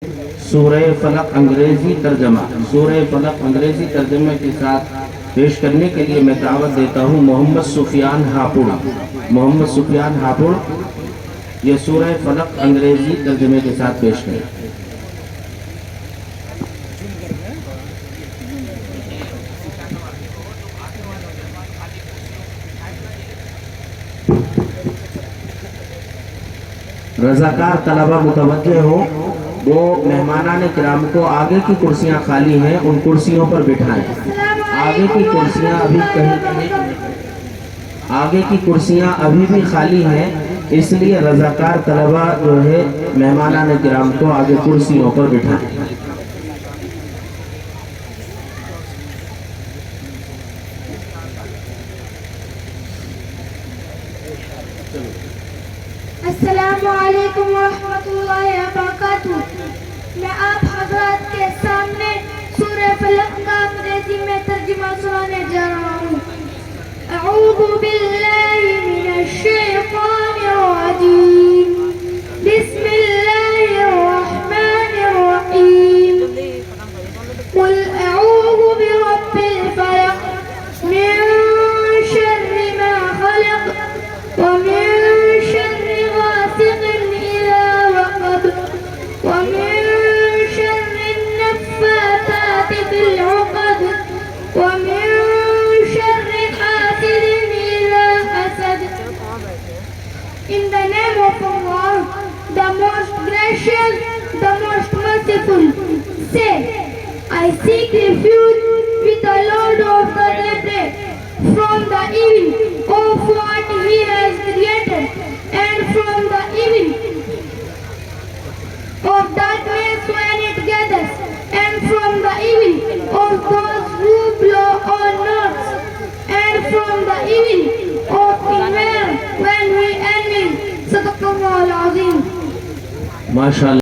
سورہ فلق انگریزی ترجمہ انگریزی ترجمے کے ساتھ پیش کرنے کے لیے میں دعوت دیتا ہوں محمد سفیان ہاپوڑ یہ سورہ فلق انگریزی ترجمے کے ساتھ پیش کریں۔ رضاکار طلبہ متوجہ ہو، وہ مہمانان کرام کو آگے کی کرسیاں خالی ہیں، ان کرسیوں پر بٹھائیں۔ آگے کی کرسیاں ابھی بھی خالی ہیں، اس لیے رضاکار طلبہ جو ہے مہمانان کرام کو آگے کرسیوں پر بٹھائیں۔ السلام علیکم ورحمۃ اللہ وبرکاتہ۔ میں آپ حضرات کے سامنے سورہ فلق کا انگریزی میں ترجمہ سنانے جا رہا ہوں۔ اعوذ باللہ من الشیطان الرجیم، بسم اللہ الرحمن الرحیم۔ قل اعوذ برب الفلق من شر ما خلق ومن ومن شر النفاثات في العقد ومن شر حاسد إذا حسد. In the name of Allah, the most gracious, the most merciful. Say, I seek refuge with the Lord of the dead from the evil of what He has created, and from the evil of darkness when it gathers, and from the evil of those who blow on notes, and from the evil of evil when we envy. Sadaqallahu al-Azim. ماشاءاللہ